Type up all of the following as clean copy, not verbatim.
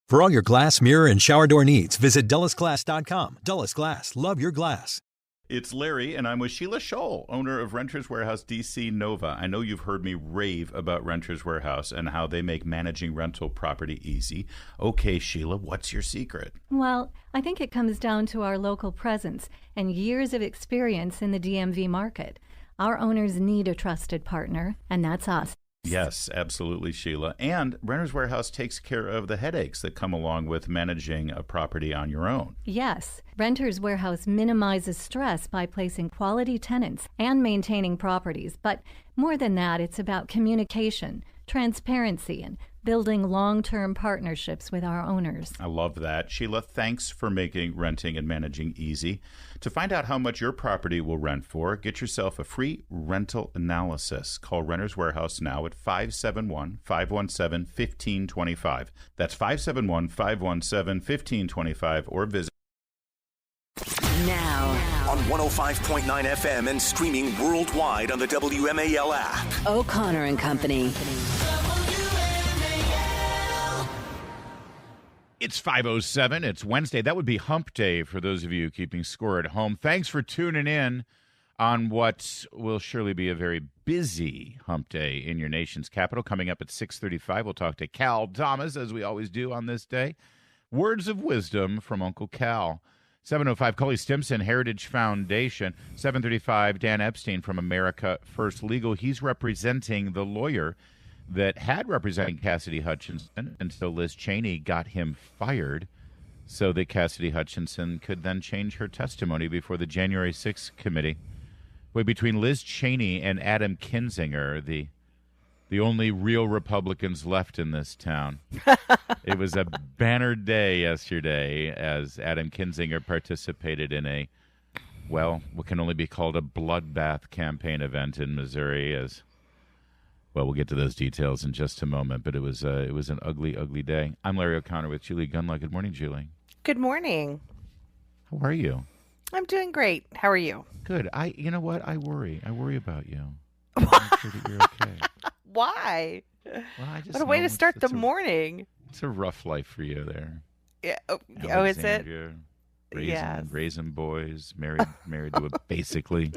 For all your glass, mirror, and shower door needs, visit DullasGlass.com. Dullas Glass. Love your glass. It's Larry, and I'm with Sheila Scholl, owner of Renters Warehouse DC Nova. I know you've heard me rave about Renters Warehouse and how they make managing rental property easy. Okay, Sheila, what's your secret? Well, I think it comes down to our local presence and years of experience in the DMV market. Our owners need a trusted partner, and that's us. Yes, absolutely, Sheila. And Renters Warehouse takes care of the headaches that come along with managing a property on your own. Yes, Renters Warehouse minimizes stress by placing quality tenants and maintaining properties. But more than that, it's about communication, transparency, and building long-term partnerships with our owners. I love that. Sheila, thanks for making renting and managing easy. To find out how much your property will rent for, get yourself a free rental analysis. Call Renters Warehouse now at 571-517-1525. That's 571-517-1525 or visit now on 105.9 FM and streaming worldwide on the WMAL app. O'Connor and Company. It's 5:07. It's Wednesday. That would be hump day for those of you keeping score at home. Thanks for tuning in on what will surely be a very busy hump day in your nation's capital. Coming up at 6:35, we'll talk to Cal Thomas, as we always do on this day. Words of wisdom from Uncle Cal. 7:05, Cully Stimson, Heritage Foundation. 7:35, Dan Epstein from America First Legal. He's representing the lawyer that had represented Cassidy Hutchinson until Liz Cheney got him fired so that Cassidy Hutchinson could then change her testimony before the January 6th committee. Boy, between Liz Cheney and Adam Kinzinger, the only real Republicans left in this town. It was a banner day yesterday as Adam Kinzinger participated in what can only be called a bloodbath campaign event in Missouri. Well, we'll get to those details in just a moment, but it was an ugly, ugly day. I'm Larry O'Connor with Julie Gunlock. Good morning, Julie. Good morning. How are you? I'm doing great. How are you? Good. You know what? I worry. I worry about you. I'm sure that you're okay. Why? Well, what a way to start the morning. It's a rough life for you there. Yeah. Oh, is it? Raising boys, married to a basically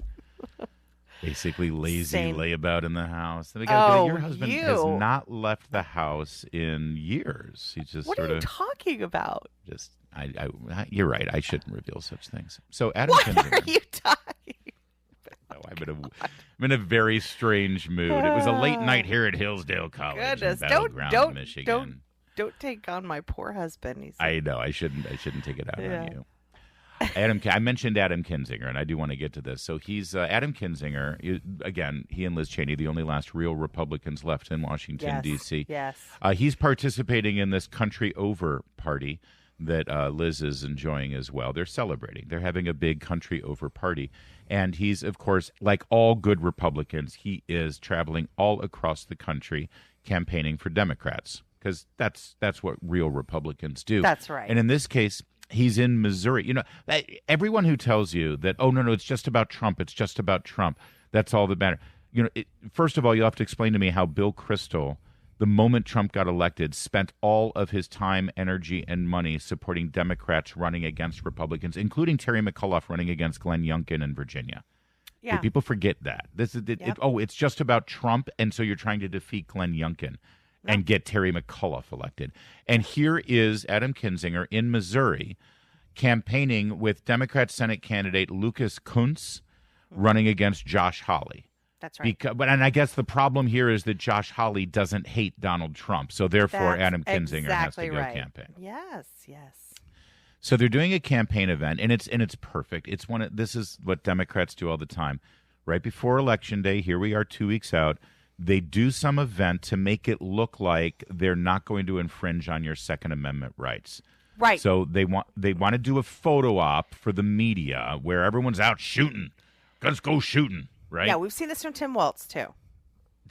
lazy layabout in the house. Your husband has not left the house in years. He's just what are you talking about? You're right. I shouldn't reveal such things. So Adam What Kinzinger, are you talking no, I'm in a very strange mood. It was a late night here at Hillsdale College in Battleground, Michigan. Don't take on my poor husband. I know. I shouldn't take it out on you. I mentioned Adam Kinzinger, and I do want to get to this. So he's Adam Kinzinger. Again, he and Liz Cheney, the only last real Republicans left in Washington, D.C. Yes. He's participating in this Country Over party that Liz is enjoying as well. They're celebrating. They're having a big Country Over party. And he's, of course, like all good Republicans, he is traveling all across the country campaigning for Democrats, because that's what real Republicans do. That's right. And in this case, he's in Missouri. You know, everyone who tells you that, oh, no, it's just about Trump, that's all that matters. You know, first of all, you'll have to explain to me how Bill Kristol, the moment Trump got elected, spent all of his time, energy, and money supporting Democrats running against Republicans, including Terry McAuliffe running against Glenn Youngkin in Virginia. Yeah. People forget that. It's just about Trump, and so you're trying to defeat Glenn Youngkin and get Terry McAuliffe elected. And here is Adam Kinzinger in Missouri campaigning with Democrat Senate candidate Lucas Kunce running against Josh Hawley. That's right. And I guess the problem here is that Josh Hawley doesn't hate Donald Trump, so therefore Adam Kinzinger has to go campaign. Yes. So they're doing a campaign event, and it's perfect. This is what Democrats do all the time. Right before Election Day, here we are 2 weeks out, they do some event to make it look like they're not going to infringe on your Second Amendment rights. Right. So they want to do a photo op for the media where everyone's out shooting. Let's go shooting, right? Yeah, we've seen this from Tim Walz, too.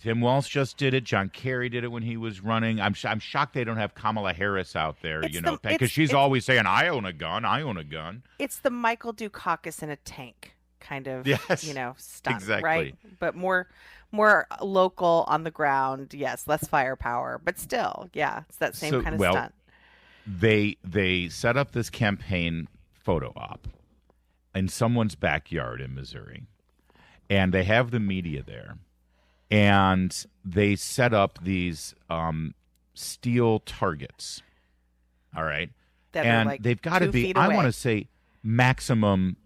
Tim Walz just did it. John Kerry did it when he was running. I'm shocked they don't have Kamala Harris out there, because she's always saying, I own a gun. It's the Michael Dukakis in a tank kind of, stunt, exactly. Right? But more local on the ground. Yes, less firepower, but still, yeah, it's that same kind of stunt. They set up this campaign photo op in someone's backyard in Missouri, and they have the media there, and they set up these steel targets. All right, and they've got to be, I want to say, maximum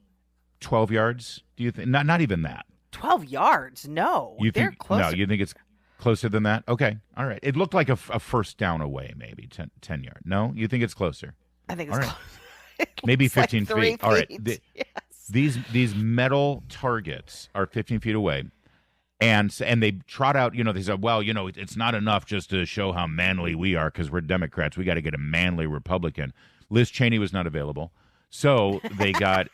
12 yards. Do you think? Not even that. 12 yards? No, they're closer. No, you think it's closer than that? Okay, all right. It looked like a first down away, maybe 10 yard. No, you think it's closer? I think it's closer. Maybe 15 like 3 feet. All right. Yes. These metal targets are 15 feet away. And they trot out, they said, well, it's not enough just to show how manly we are because we're Democrats. We got to get a manly Republican. Liz Cheney was not available. So they got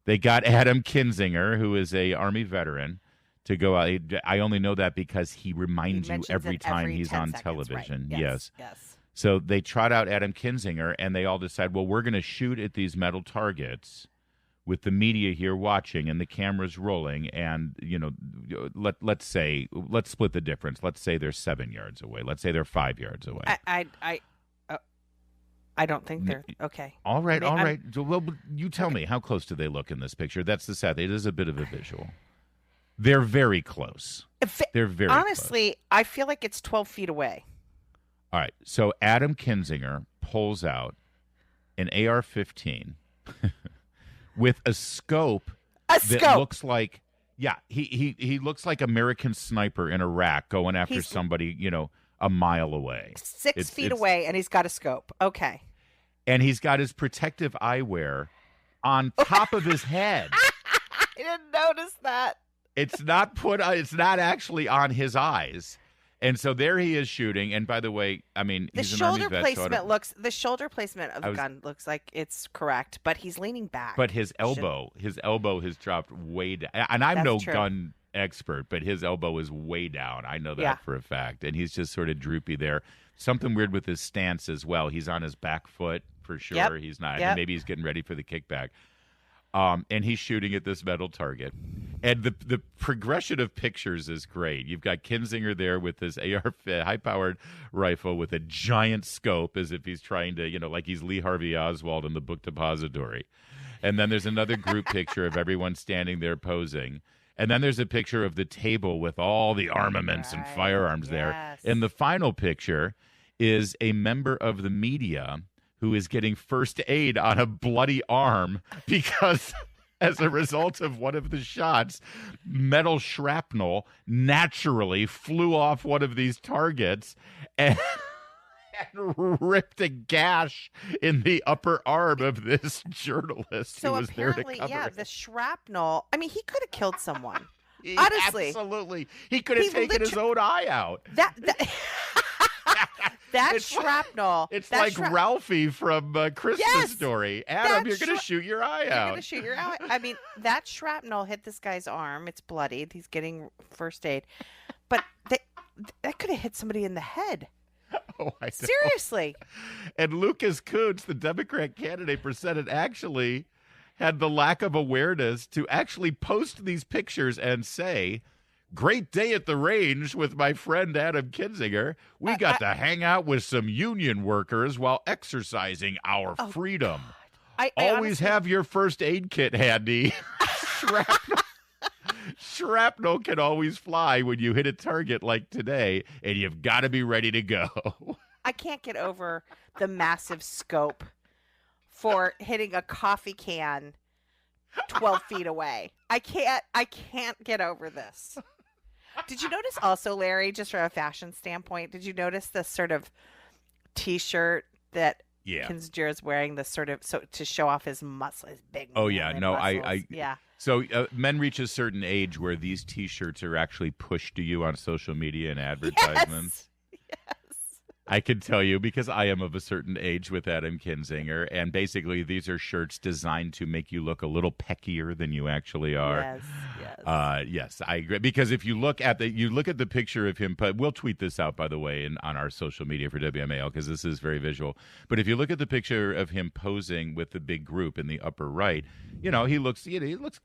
Adam Kinzinger, who is a Army veteran, to go out. I only know that because he reminds you every time he's on television. Right. Yes. Yes. So they trot out Adam Kinzinger, and they all decide, well, we're going to shoot at these metal targets with the media here watching and the cameras rolling, and let's split the difference. Let's say they're 7 yards away. Let's say they're 5 yards away. I don't think they're okay. All right. Well, you tell me, how close do they look in this picture? That's the sad thing. It is a bit of a visual. They're very close. They're very honestly, close. I feel like it's 12 feet away. All right. So Adam Kinzinger pulls out an AR-15 with a scope that looks like, he looks like American Sniper in Iraq going after somebody, a mile away. 6 feet away, and he's got a scope. Okay. And he's got his protective eyewear on top of his head. I didn't notice that. It's not actually on his eyes. And so there he is shooting. And by the way, I mean, he's an Army vet. The shoulder placement of the gun looks like it's correct, but he's leaning back. But his elbow has dropped way down. And I'm no gun expert, but his elbow is way down. I know that for a fact. And he's just sort of droopy there. Something weird with his stance as well. He's on his back foot for sure. Yep. He's not. Yep. Maybe he's getting ready for the kickback. And he's shooting at this metal target. And the progression of pictures is great. You've got Kinzinger there with this AR high-powered rifle with a giant scope as if he's trying to, like he's Lee Harvey Oswald in the Book Depository. And then there's another group picture of everyone standing there posing. And then there's a picture of the table with all the armaments and firearms there. And the final picture is a member of the media who is getting first aid on a bloody arm because as a result of one of the shots, metal shrapnel naturally flew off one of these targets and ripped a gash in the upper arm of this journalist who was there to cover it. The shrapnel, I mean, he could have killed someone. Honestly. Absolutely. He could have taken his own eye out. That shrapnel. It's like Ralphie from Christmas Story. Adam, you're going to shoot your eye out. You're going to shoot your eye. I mean, that shrapnel hit this guy's arm. It's bloodied. He's getting first aid. But that could have hit somebody in the head. Oh, I know. Seriously. And Lucas Kunz, the Democrat candidate for Senate, actually had the lack of awareness to actually post these pictures and say, "Great day at the range with my friend Adam Kinzinger. We got to hang out with some union workers while exercising our freedom. I Always honestly have your first aid kit handy." Shrapnel can always fly when you hit a target like today, and you've got to be ready to go. I can't get over the massive scope for hitting a coffee can 12 feet away. I can't get over this. Did you notice also, Larry, just from a fashion standpoint, did you notice the sort of T-shirt that Kinzinger is wearing, the sort of to show off his muscle, his big muscles? Yeah. So men reach a certain age where these T-shirts are actually pushed to you on social media and advertisements. Yes. I can tell you because I am of a certain age with Adam Kinzinger, and basically these are shirts designed to make you look a little peckier than you actually are. Yes, I agree. Because if you look at the picture of him, we'll tweet this out, by the way, on our social media for WMAL because this is very visual. But if you look at the picture of him posing with the big group in the upper right, he looks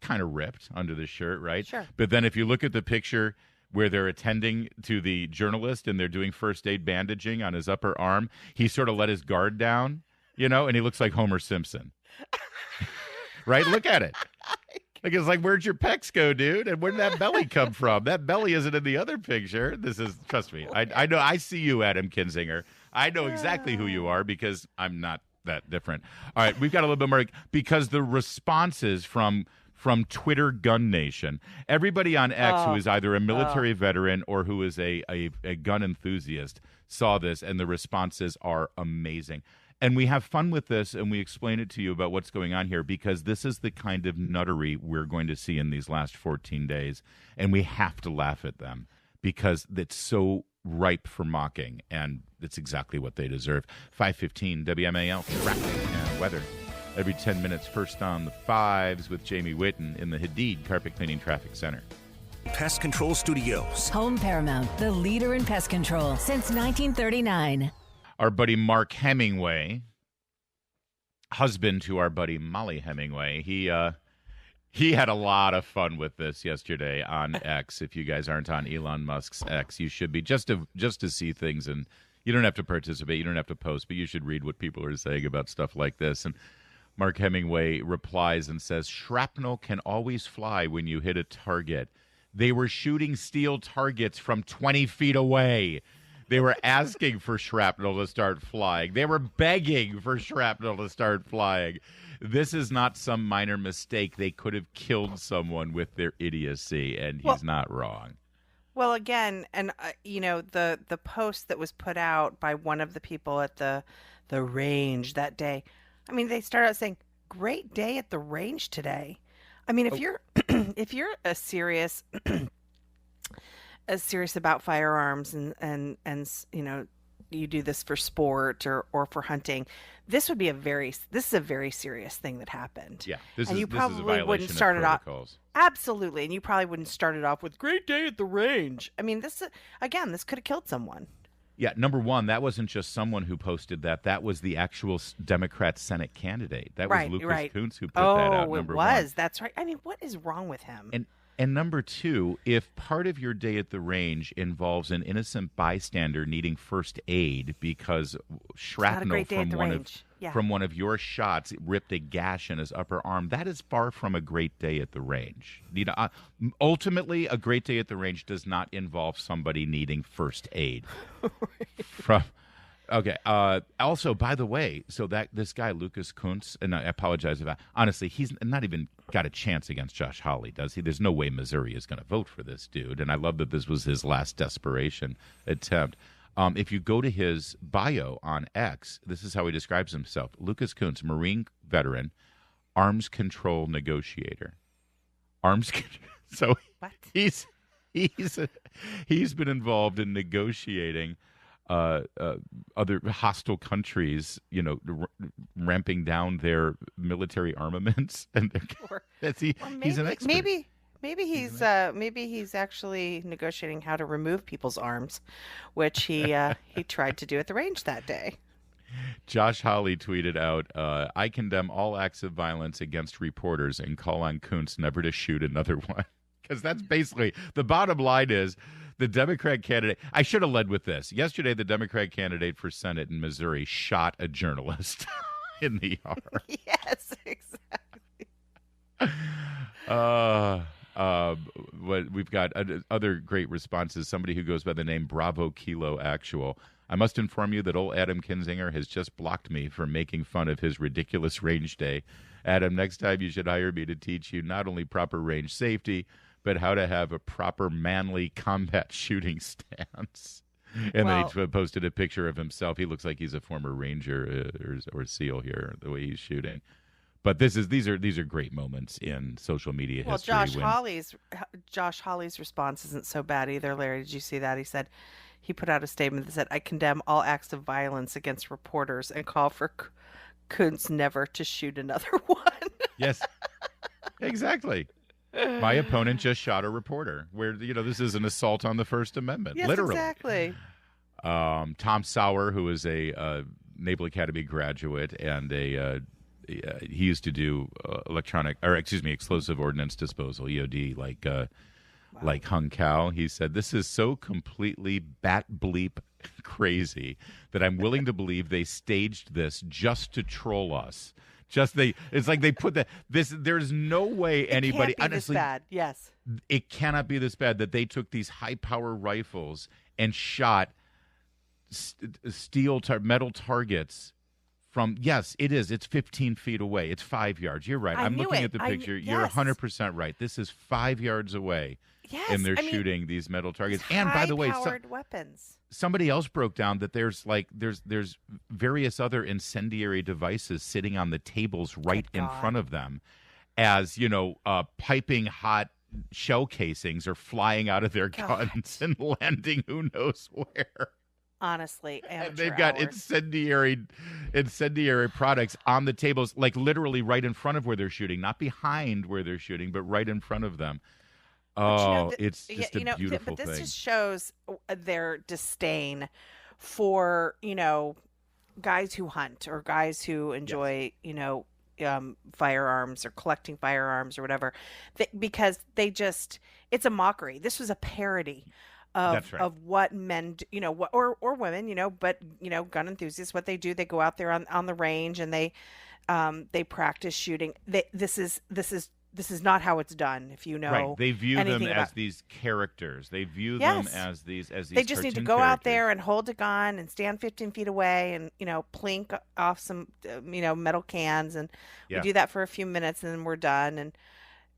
kind of ripped under the shirt, right? Sure. But then if you look at the picture where they're attending to the journalist and they're doing first aid bandaging on his upper arm. He sort of let his guard down, and he looks like Homer Simpson. Right? Look at it. Like, it's like, where'd your pecs go, dude? And where'd that belly come from? That belly isn't in the other picture. Trust me. I know. I see you, Adam Kinzinger. I know exactly who you are because I'm not that different. All right, we've got a little bit more because the responses from Twitter Gun Nation, everybody on X who is either a military veteran or who is a gun enthusiast saw this, and the responses are amazing. And we have fun with this, and we explain it to you about what's going on here because this is the kind of nuttery we're going to see in these last 14 days, and we have to laugh at them because it's so ripe for mocking, and it's exactly what they deserve. 5:15 WMAL traffic and weather. Every 10 minutes, first on the fives with Jamie Whitten in the Hadid Carpet Cleaning Traffic Center. Pest Control Studios. Home Paramount, the leader in pest control since 1939. Our buddy Mark Hemingway, husband to our buddy Molly Hemingway, he had a lot of fun with this yesterday on X. If you guys aren't on Elon Musk's X, you should be just to see things, and you don't have to participate, you don't have to post, but you should read what people are saying about stuff like this. And Mark Hemingway replies and says, "Shrapnel can always fly when you hit a target. They were shooting steel targets from 20 feet away. They were asking for shrapnel to start flying. They were begging for shrapnel to start flying. This is not some minor mistake. They could have killed someone with their idiocy," and he's not wrong. Well, again, and the post that was put out by one of the people at the range that day. I mean, they started out saying, "Great day at the range today." I mean, if you're if you're a serious about firearms and you do this for sport or for hunting, this is a very serious thing that happened. Yeah, you this is a probably violation wouldn't of start it off. protocols. Absolutely, and you probably wouldn't start it off with "Great day at the range." I mean, this could have killed someone. Yeah, number one, that wasn't just someone who posted that. That was the actual Democrat Senate candidate. That was Lucas Kuntz who put that out, number one. Oh, it was. That's right. I mean, what is wrong with him? And number two, if part of your day at the range involves an innocent bystander needing first aid because shrapnel from one of your shots ripped a gash in his upper arm, that is far from a great day at the range. Ultimately, a great day at the range does not involve somebody needing first aid. Okay. Also, by the way, so that this guy Lucas Kuntz, and I apologize about. Honestly, he's not even got a chance against Josh Hawley, does he? There's no way Missouri is going to vote for this dude, and I love that this was his last desperation attempt. If you go to his bio on X, this is how he describes himself: Lucas Kuntz, Marine veteran, arms control negotiator. So what? He's been involved in negotiating other hostile countries, ramping down their military armaments, and he's an expert. Maybe he's actually negotiating how to remove people's arms, which he tried to do at the range that day. Josh Hawley tweeted out, "I condemn all acts of violence against reporters and call on Kuntz never to shoot another one." Because that's basically the bottom line is. The Democrat candidate, I should have led with this. Yesterday, the Democrat candidate for Senate in Missouri shot a journalist in the yard. Yes, exactly. We've got other great responses. Somebody who goes by the name Bravo Kilo Actual. "I must inform you that old Adam Kinzinger has just blocked me for making fun of his ridiculous range day. Adam, next time you should hire me to teach you not only proper range safety, but how to have a proper manly combat shooting stance." And then he posted a picture of himself. He looks like he's a former Ranger or SEAL here, the way he's shooting. But these are great moments in social media history. Josh Hawley's response isn't so bad either, Larry. Did you see that? He put out a statement that said, "I condemn all acts of violence against reporters and call for Kuntz never to shoot another one." Yes, exactly. My opponent just shot a reporter. Where this is an assault on the First Amendment. Yes, literally. Exactly. Tom Sauer, who is a Naval Academy graduate and he used to do explosive ordnance disposal (EOD), like like Hung Kao. He said, "This is so completely bat bleep crazy that I'm willing to believe they staged this just to troll us." It's like they put there's no way anybody, it can't be honestly, this bad. Yes. it cannot be this bad that they took these high power rifles and shot metal targets from, yes, it's 15 feet away. It's 5 yards. You're right. I'm looking at the picture. You're 100% right. This is 5 yards away. Yes. And they're shooting these metal targets. And by the way, high-powered weapons. Somebody else broke down that there's various other incendiary devices sitting on the tables right in front of them, as piping hot shell casings are flying out of their guns and landing who knows where. Honestly, and they've got incendiary products on the tables, like literally right in front of where they're shooting, not behind where they're shooting, but right in front of them. It's just a beautiful thing. But this just shows their disdain for, guys who hunt or guys who enjoy, firearms or collecting firearms or whatever, because it's a mockery. This was a parody of what men, or women, but, gun enthusiasts, what they do, they go out there on the range and they practice shooting. This is not how it's done. If you know, right? They view them as these characters. They view them as these. They just need to go out there and hold a gun and stand 15 feet away and plink off some metal cans, and we do that for a few minutes and then we're done.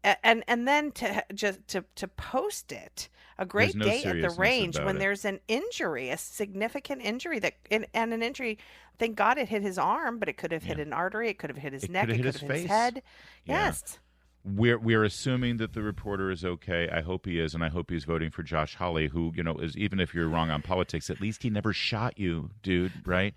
And then to post it a great day at the range when there's an injury, a significant injury and an injury. Thank God it hit his arm, but it could have hit an artry. It could have hit his neck. It could have hit his head. Yeah. Yes. We're assuming that the reporter is okay. I hope he is, and I hope he's voting for Josh Hawley, who, is, even if you're wrong on politics, at least he never shot you, dude, right?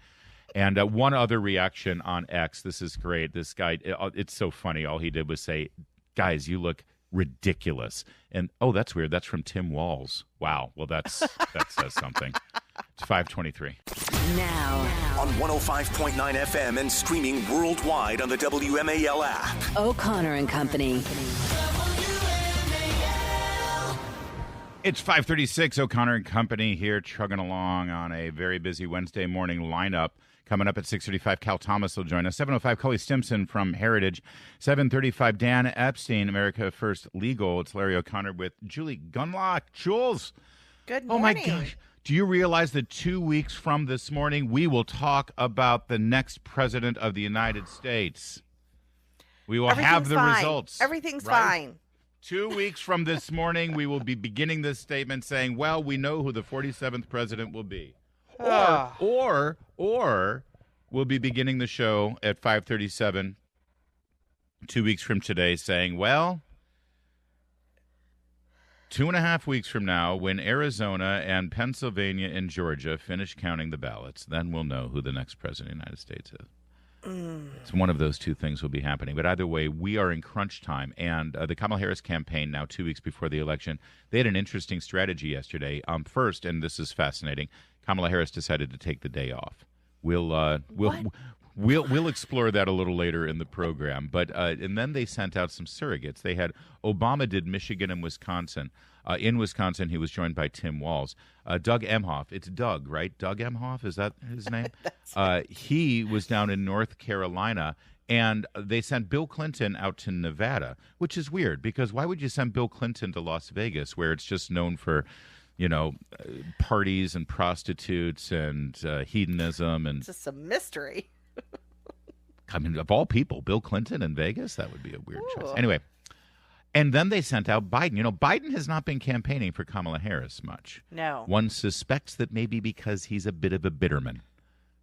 And one other reaction on X. This is great. This guy, it's so funny. All he did was say, "Guys, you look ridiculous." And, oh, that's weird. That's from Tim Walz. Wow. Well, that says something. It's 5:23. Now on 105.9 FM and streaming worldwide on the WMAL app. O'Connor and Company. It's 5:36. O'Connor and Company here, chugging along on a very busy Wednesday morning lineup. Coming up at 6:35, Cal Thomas will join us. 7:05, Cully Stimson from Heritage. 7:35, Dan Epstein, America First Legal. It's Larry O'Connor with Julie Gunlock. Jules. Good morning. Oh, my gosh. Do you realize that 2 weeks from this morning, we will talk about the next president of the United States? We will have the results. Everything's fine. 2 weeks from this morning, we will be beginning this statement saying, well, we know who the 47th president will be. Or we'll be beginning the show at 5:37 2 weeks from today saying, well, 2.5 weeks from now, when Arizona and Pennsylvania and Georgia finish counting the ballots, then we'll know who the next president of the United States is. It's one of those two things will be happening. But either way, we are in crunch time. And the Kamala Harris campaign, now 2 weeks before the election, they had an interesting strategy yesterday. First, and this is fascinating, Kamala Harris decided to take the day off. We'll explore that a little later in the program. But and then they sent out some surrogates. Obama did Michigan and Wisconsin. In Wisconsin, he was joined by Tim Walz. Doug Emhoff. It's Doug, right? Doug Emhoff, is that his name? Right. He was down in North Carolina, and they sent Bill Clinton out to Nevada, which is weird because why would you send Bill Clinton to Las Vegas, where it's just known for, parties and prostitutes and hedonism and it's just a mystery. I mean, of all people, Bill Clinton in Vegas, that would be a weird choice. Anyway. And then they sent out Biden. Biden has not been campaigning for Kamala Harris much. No. One suspects that maybe because he's a bit of a bitterman,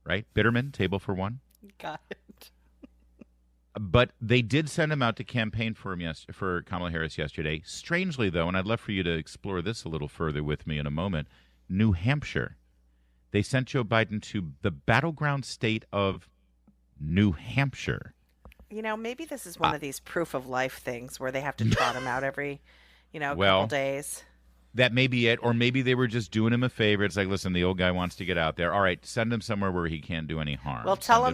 right? Bitterman, table for one. Got it. But they did send him out to campaign for Kamala Harris yesterday. Strangely, though, and I'd love for you to explore this a little further with me in a moment, New Hampshire. They sent Joe Biden to the battleground state of New Hampshire. Maybe this is one of these proof of life things where they have to trot him out every, couple days. That may be it. Or maybe they were just doing him a favor. It's like, listen, the old guy wants to get out there. All right, send him somewhere where he can't do any harm. Well, tell him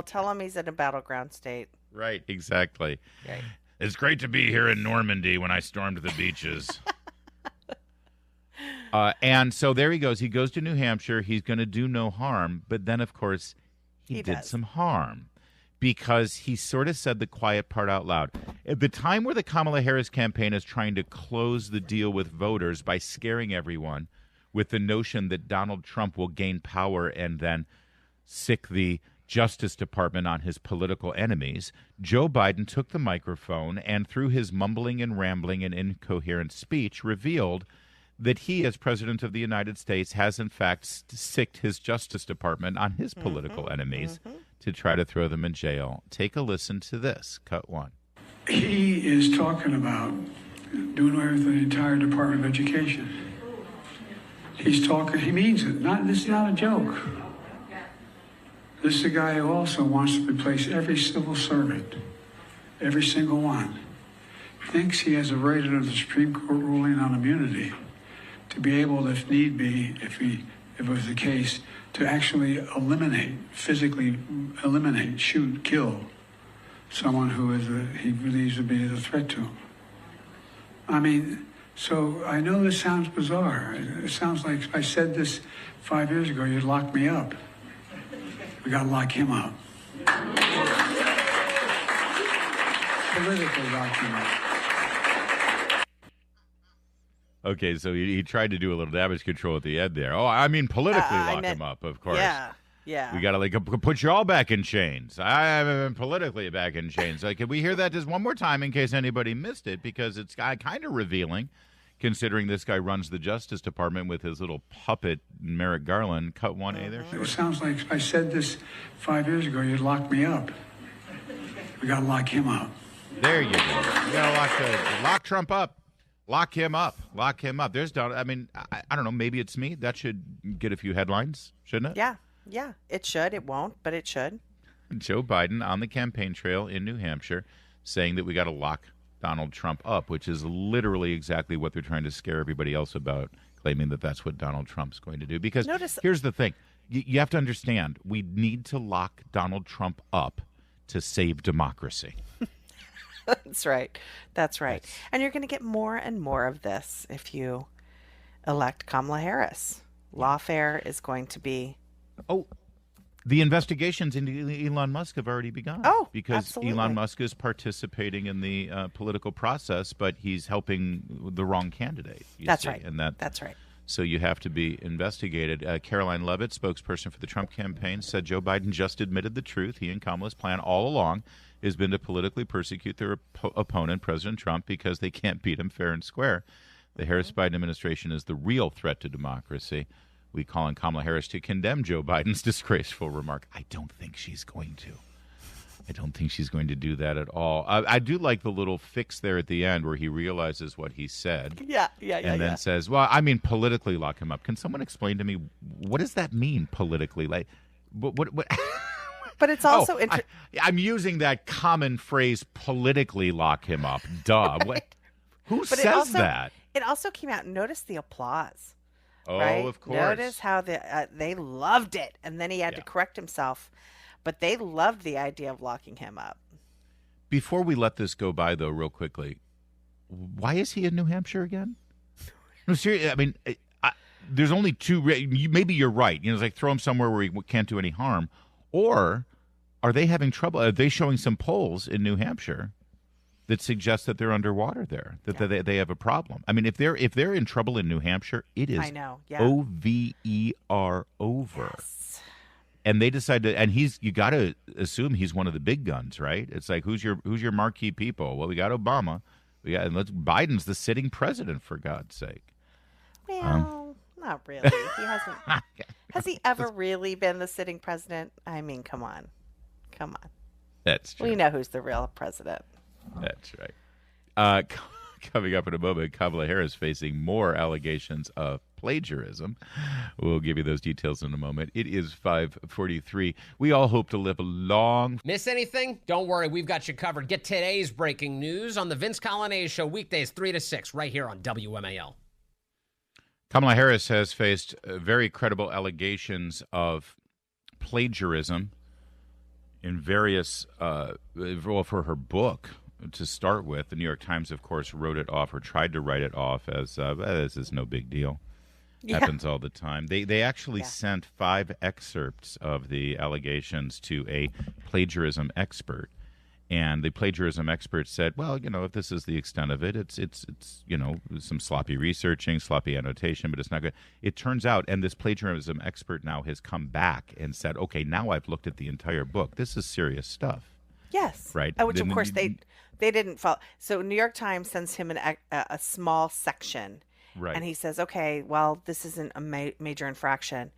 tell him he's in a battleground state. Right, exactly. Right. It's great to be here in Normandy when I stormed the beaches. And so there he goes. He goes to New Hampshire. He's going to do no harm. But then, of course, he did some harm because he sort of said the quiet part out loud. At the time where the Kamala Harris campaign is trying to close the deal with voters by scaring everyone with the notion that Donald Trump will gain power and then sick the Justice Department on his political enemies, Joe Biden took the microphone and through his mumbling and rambling and incoherent speech revealed that he, as President of the United States, has in fact sicked his Justice Department on his political enemies to try to throw them in jail. Take a listen to this. Cut 1. He is talking about doing away with the entire Department of Education. He's talking, he means it. This is not a joke. This is a guy who also wants to replace every civil servant, every single one. Thinks he has a right under the Supreme Court ruling on immunity to be able, if need be, if it was the case, to actually physically eliminate, shoot, kill someone who he believes to be a threat to him. I mean, so I know this sounds bizarre. It sounds like if I said this 5 years ago, you'd lock me up. We got to lock him up. Politically lock him up. Okay, so he tried to do a little damage control at the end there. Oh, I mean politically lock him up, of course. Yeah. We got to put you all back in chains. I'm politically back in chains. Can we hear that just one more time in case anybody missed it? Because it's kind of revealing, considering this guy runs the Justice Department with his little puppet, Merrick Garland. Cut 1A there. It sounds like if I said this 5 years ago, you'd lock me up. We got to lock him up. There you go. You got to lock Trump up. Lock him up. Lock him up. There's Donald. I mean, I don't know. Maybe it's me. That should get a few headlines, shouldn't it? Yeah. It should. It won't, but it should. Joe Biden on the campaign trail in New Hampshire saying that we got to lock Donald Trump up, which is literally exactly what they're trying to scare everybody else about, claiming that that's what Donald Trump's going to do. Because here's the thing. You have to understand, we need to lock Donald Trump up to save democracy. That's right. And you're going to get more and more of this if you elect Kamala Harris. Lawfare is going to be... Oh, the investigations into Elon Musk have already begun. Oh, because absolutely. Elon Musk is participating in the political process, but he's helping the wrong candidate. That's right. And that's right. So you have to be investigated. Caroline Leavitt, spokesperson for the Trump campaign, said Joe Biden just admitted the truth. He and Kamala's plan all along has been to politically persecute their opponent, President Trump, because they can't beat him fair and square. The Harris-Biden administration is the real threat to democracy. We call on Kamala Harris to condemn Joe Biden's disgraceful remark. I don't think she's going to. I don't think she's going to do that at all. I do like the little fix there at the end where he realizes what he said. Yeah. And then says, well, I mean, politically lock him up. Can someone explain to me, what does that mean, politically? Like, what? But it's also... I'm using that common phrase, politically lock him up. Duh. What? Who says that? It also came out, notice the applause. Oh, right? Of course. Notice how they loved it. And then he had to correct himself. But they loved the idea of locking him up. Before we let this go by, though, real quickly, why is he in New Hampshire again? No, seriously, I mean, there's only two. Maybe you're right. It's like throw him somewhere where he can't do any harm. Or are they having trouble? Are they showing some polls in New Hampshire that suggest that they're underwater there, that they have a problem? I mean, if they're in trouble in New Hampshire, it is OVER over. Yes. And they decide to, and you got to assume he's one of the big guns, right? It's like who's your marquee people? Well, we got Obama, Biden's the sitting president, for God's sake. Well, not really. He hasn't. Has he ever really been the sitting president? I mean, come on. That's true. We know who's the real president. That's right. Coming up in a moment, Kamala Harris facing more allegations of plagiarism. We'll give you those details in a moment. It is 5:43. We all hope to live a long... Miss anything? Don't worry, we've got you covered. Get today's breaking news on the Vince Colonnese Show, weekdays 3 to 6, right here on WMAL. Kamala Harris has faced very credible allegations of plagiarism in various, for her book. To start with, the New York Times, of course, wrote it off or tried to write it off as this is no big deal. Happens all the time. They actually sent 5 excerpts of the allegations to a plagiarism expert. And the plagiarism expert said, well, if this is the extent of it, it's some sloppy researching, sloppy annotation, but it's not good. It turns out, and this plagiarism expert now has come back and said, okay, now I've looked at the entire book. This is serious stuff. Yes. Right. Which, of course, they didn't follow. So New York Times sends him a small section. Right. And he says, okay, well, this isn't a major infraction.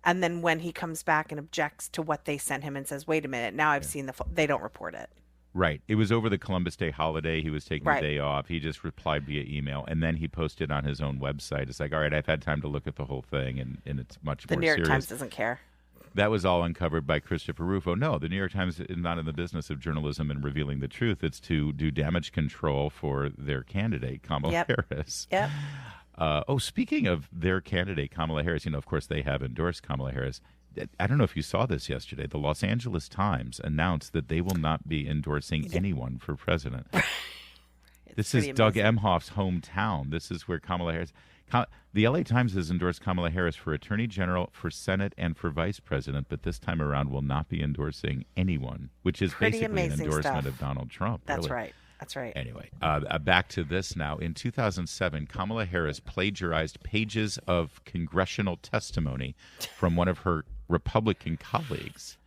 And then when he comes back and objects to what they sent him and says, wait a minute, now I've seen they don't report it. Right. It was over the Columbus Day holiday. He was taking Right. a day off. He just replied via email, and then he posted on his own website. It's like, all right, I've had time to look at the whole thing, and it's much The more New York serious. Times doesn't care. That was all uncovered by Christopher Rufo. No, the New York Times is not in the business of journalism and revealing the truth. It's to do damage control for their candidate, Kamala Harris. Yep. Speaking of their candidate, Kamala Harris, of course, they have endorsed Kamala Harris. I don't know if you saw this yesterday. The Los Angeles Times announced that they will not be endorsing anyone for president. This is Doug Emhoff's hometown. This is where Kamala Harris... The LA Times has endorsed Kamala Harris for Attorney General, for Senate, and for Vice President, but this time around will not be endorsing anyone, which is basically an endorsement of Donald Trump. That's really. right. That's right. Anyway, back to this now. In 2007, Kamala Harris plagiarized pages of congressional testimony from one of her Republican colleagues.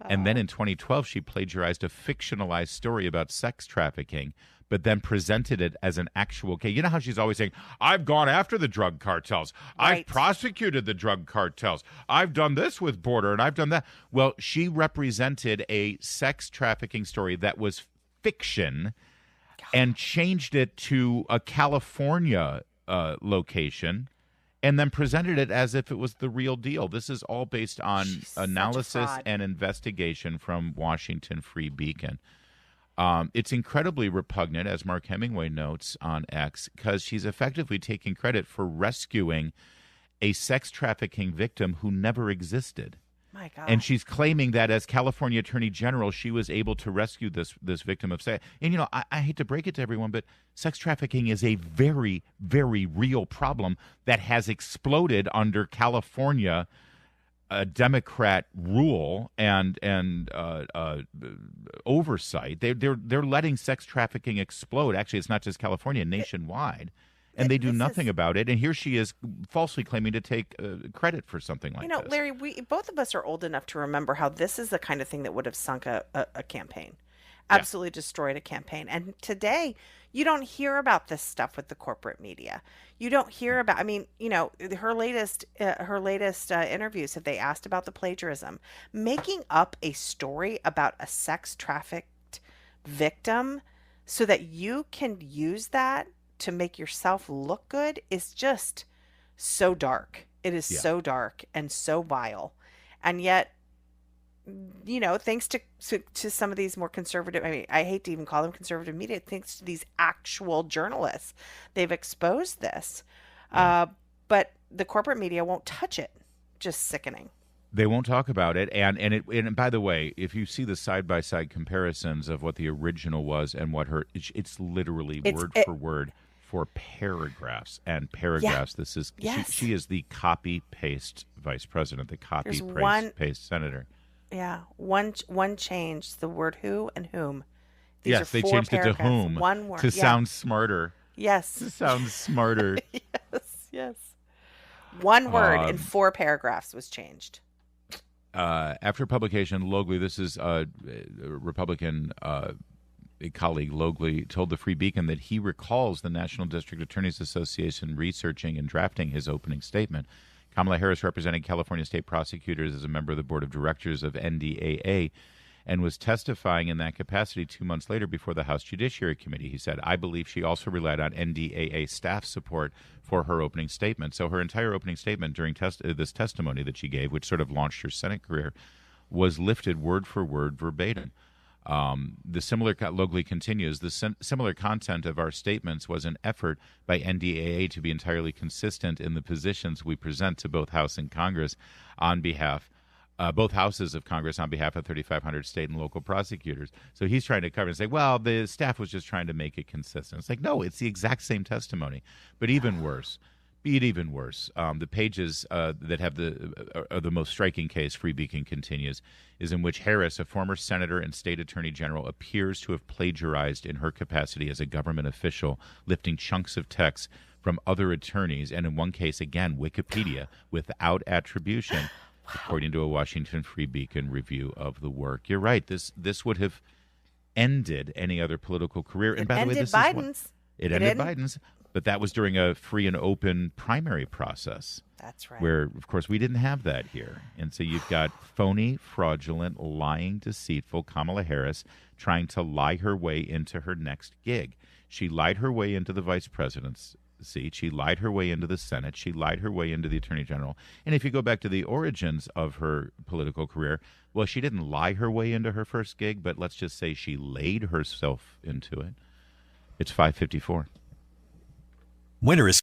And then in 2012, she plagiarized a fictionalized story about sex trafficking, but then presented it as an actual case. You know how she's always saying, I've gone after the drug cartels. Right. I've prosecuted the drug cartels. I've done this with Border, and I've done that. Well, she represented a sex trafficking story that was fiction and changed it to a California location and then presented it as if it was the real deal. This is all based on analysis and investigation from Washington Free Beacon. It's incredibly repugnant, as Mark Hemingway notes on X, because she's effectively taking credit for rescuing a sex trafficking victim who never existed. My God. And she's claiming that as California Attorney General, she was able to rescue this victim of sex. And, I hate to break it to everyone, but sex trafficking is a very, very real problem that has exploded under California Democrat rule and oversight. They're letting sex trafficking explode. Actually, it's not just California, nationwide. And they do nothing about it. And here she is falsely claiming to take credit for something like this. Larry, both of us are old enough to remember how this is the kind of thing that would have sunk a campaign, absolutely destroyed a campaign. And today, you don't hear about this stuff with the corporate media. You don't hear about. Her latest interviews, have they asked about the plagiarism, making up a story about a sex trafficked victim, so that you can use that to make yourself look good, is just so dark. It is so dark and so vile. And yet, thanks to some of these more conservative, I hate to even call them conservative media, thanks to these actual journalists, they've exposed this. But the corporate media won't touch it. Just sickening. They won't talk about it, and by the way, if you see the side-by-side comparisons of what the original was and what it's literally word for word for paragraphs and paragraphs. This is she is the copy-paste vice president, the copy-paste senator. Yeah, one change, the word who and whom. These yes, are they 4 changed paragraphs, it to whom one word. to sound smarter. Yes. To sound smarter. Yes. One word in 4 paragraphs was changed. After publication, Logley, this is a Republican colleague, Logley, told the Free Beacon that he recalls the National District Attorneys Association researching and drafting his opening statement. Kamala Harris represented California state prosecutors as a member of the board of directors of NDAA and was testifying in that capacity 2 months later before the House Judiciary Committee. He said, I believe she also relied on NDAA staff support for her opening statement. So her entire opening statement during this testimony that she gave, which sort of launched her Senate career, was lifted word for word verbatim. Logley continues, the similar content of our statements was an effort by NDAA to be entirely consistent in the positions we present to both House and Congress on behalf both houses of Congress on behalf of 3,500 state and local prosecutors. So he's trying to cover and say, well, the staff was just trying to make it consistent. It's like, no, it's the exact same testimony. But even worse, Be it even worse. The pages that have the most striking case, Free Beacon continues, is in which Harris, a former senator and state attorney general, appears to have plagiarized in her capacity as a government official, lifting chunks of text from other attorneys, and in one case, again, Wikipedia, without attribution, according to a Washington Free Beacon review of the work. You're right. This would have ended any other political career. And by the way, this Biden's. It ended Biden's. But that was during a free and open primary process. That's right. Where, of course, we didn't have that here. And so you've got phony, fraudulent, lying, deceitful Kamala Harris trying to lie her way into her next gig. She lied her way into the vice president's seat. She lied her way into the Senate. She lied her way into the attorney general. And if you go back to the origins of her political career, well, she didn't lie her way into her first gig, but let's just say she laid herself into it. It's 5:54. Winter is